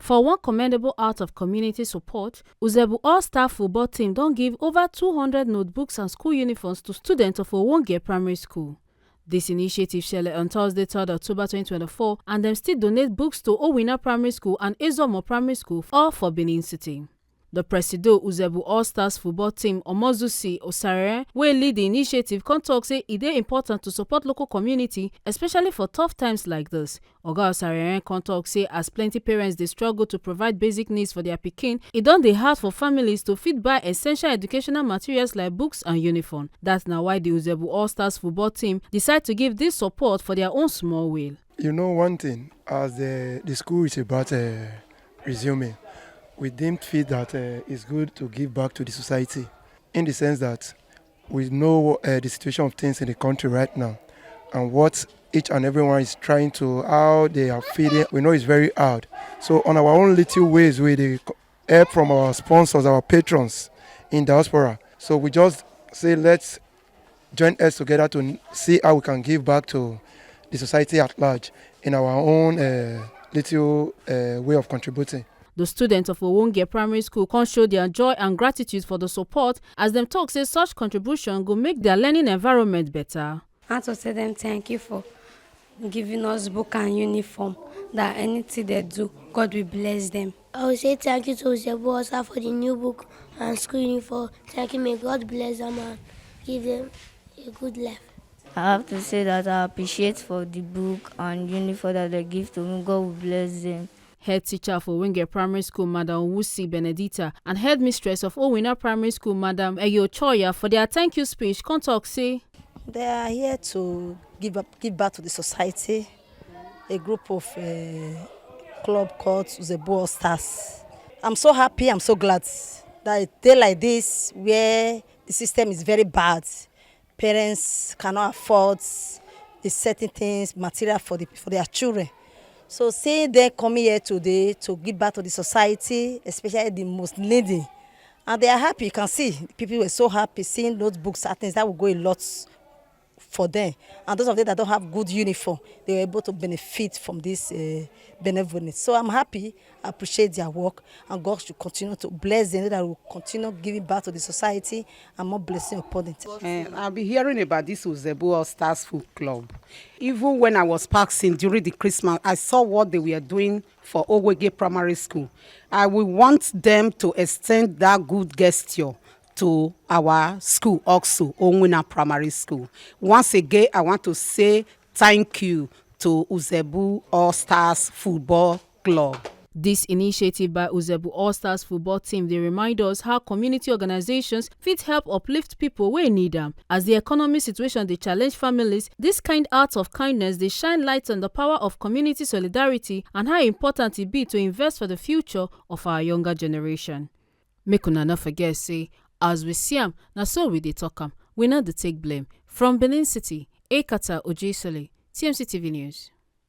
For one commendable act of community support, Uzebu All-Star football team don give over 200 notebooks and school uniforms to students of Owegie Primary School. This initiative shele on Thursday, 3rd October 2024, and dem still donate books to Owegie Primary School and Ezomo Primary School, all for Benin City. The Presido Uzebu All-Stars football team Omozusi Osare, wey lead the initiative, come talk say e dey important to support local community, especially for tough times like this. Oga Osare come talk say as plenty parents dey struggle to provide basic needs for their pikin, e don dey hard for families to fit buy essential educational materials like books and uniform. That's na why the Uzebu All-Stars football team decide to give this support for their own small will. You know one thing, as the school is about resuming, we deemed fit that it's good to give back to the society, in the sense that we know the situation of things in the country right now and what each and everyone is trying to, how they are feeling. We know it's very hard. So on our own little ways, we help from our sponsors, our patrons in diaspora. So we just say, let's join us together to see how we can give back to the society at large in our own little way of contributing. The students of Owegie Primary School can show their joy and gratitude for the support, as them talk say such contribution will make their learning environment better. I want to say them thank you for giving us book and uniform, that anything they do, God will bless them. I will say thank you to Uzebu also for the new book and school uniform. Thank you, may God bless them and give them a good life. I have to say that I appreciate for the book and uniform that they give to me. God will bless them. Head teacher for Owegie Primary School, Madam Wusi Benedita, and headmistress of Owegie Primary School, Madam Eyo Choya, for their thank you speech, come talk say they are here to give back to the society. A group of club called Uzebu All-Stars. I'm so happy, I'm so glad that a day like this, where the system is very bad, parents cannot afford the certain things, material for their children. So seeing them coming here today to give back to the society, especially the most needy, and they are happy. You can see people were so happy seeing those books and things that will go a lot for them. And those of them that don't have good uniform, they were able to benefit from this benevolence. So I'm happy, I appreciate their work, and God should continue to bless them, that will continue giving back to the society and more blessing upon them. I've been hearing about this Uzebu All-Stars Food Club. Even when I was passing during the Christmas, I saw what they were doing for Owegie Primary School. I will want them to extend that good gesture to our school also, Owegie Primary School. Once again, I want to say thank you to Uzebu All-Stars Football Club. This initiative by Uzebu All-Stars football team, they remind us how community organizations fit help uplift people wey need them. As the economic situation they challenge families, this kind acts of kindness they shine light on the power of community solidarity and how important it be to invest for the future of our younger generation. Make una not forget say, as we see am, na so we dey talk am. We not dey take blame. From Benin City, Ekata Ojesole, TMC TV News.